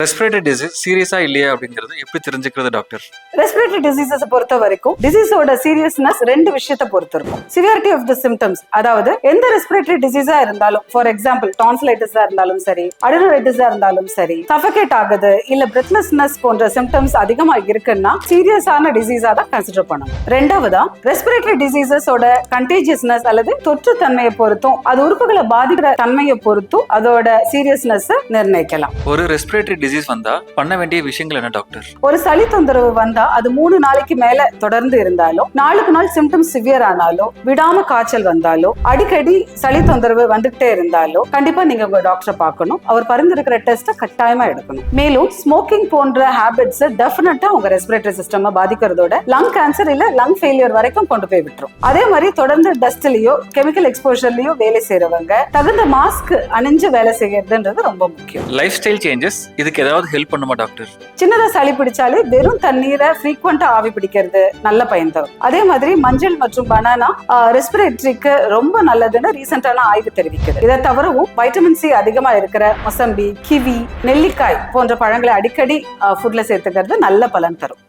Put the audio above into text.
Respiratory disease சீரியஸா இல்லையா அப்படிங்கறது எப்படி தெரிஞ்சுக்கிறது டாக்டர்? ரெஸ்பிரேட்டரி டிசீசஸ் பொறுத்த வரைக்கும் டிசீஸோட சீரியஸ்னஸ் ரெண்டு விஷயத்தை பொறுத்து இருக்கும். சிவியாரிட்டி ஆஃப் தி சிம்டம்ஸ், அதாவது எந்த ரெஸ்பிரேட்டரி டிசீஸா இருந்தாலும், ஃபார் எக்ஸாம்பிள் டான்சிலைட்டிஸா இருந்தாலும் சரி, அடினோலைட்டிஸா இருந்தாலும் சரி, சஃபகேட் ஆகுது இல்ல பிரெத்லெஸ்னஸ் போன்ற சிம்டம்ஸ் அதிகமா இருக்குன்னா சீரியஸான டிசீஸா தான் கன்சிடர் பண்ணணும். ரெண்டாவதா ரெஸ்பிரேட்டரி டிசீசஸோட கண்டேஜியஸ்னஸ் அல்லது தொற்று தன்மையை பொறுத்தும் அது உறுப்புகளை பாதிக்கிற தன்மையை பொறுத்தும் அதோட சீரியஸ்னஸ் நிர்ணயிக்கலாம். ஒரு ரெஸ்பிரேட்டரி டிசீஸ் வந்தா பண்ண வேண்டிய விஷயங்கள் என்ன டாக்டர்? ஒரு சளி தொந்தரவு வந்தா அது 3 நாளைக்கு மேல தொடர்ந்து இருந்தாலோ, நாளுக்கு நாள் சிம்டம்ஸ் சிவியர் ஆனாலோ, விடாம காய்ச்சல் வந்தாலோ, அடிக்கடி சளி தொந்தரவு வந்துட்டே இருந்தாலோ கண்டிப்பா நீங்க உங்க டாக்டரை பார்க்கணும். அவர் பரிந்துரைக்கிற டெஸ்ட்டை கட்டாயமா எடுக்கணும். மேலும் ஸ்மோக்கிங் போன்ற ஹேபிட்ஸ் டெஃபினட்டா உங்க ரெஸ்பிரேட்டரி சிஸ்டம் பாதிக்கிறதோட லங் கேன்சர் இல்ல லங் ஃபெயிலியர் வரைக்கும் கொண்டு போய் விட்டுரும். அதே மாதிரி தொடர்ந்து டஸ்ட்லயோ கெமிக்கல் எக்ஸ்போஷர்லயோ வேலை செய்யறவங்க தகுந்த மாஸ்க் அணிஞ்சு வேலை செய்யறதுன்றது ரொம்ப முக்கியம். லைஃப் ஸ்டைல் சேஞ்சஸ் இதுக்கு ஏதாவது ஹெல்ப் பண்ணுமா டாக்டர்? சின்னதா சளி பிடிச்சாலே வெறும் தண்ணீரை ஃப்ரீக்வெண்டா ஆவி பிடிக்கிறது நல்ல பயன் தரும். அதே மாதிரி மஞ்சள் மற்றும் பனானா ரெஸ்பிரேட்டரிக்கு ரொம்ப நல்லதுன்னு ரீசெண்டான ஆய்வு தெரிவிக்குது. இதை தவிரவும் வைட்டமின் சி அதிகமா இருக்கிற மொசம்பி, கிவி, நெல்லிக்காய் போன்ற பழங்களை அடிக்கடி ஃபுட்ல சேர்த்துக்கிறது நல்ல பலன் தரும்.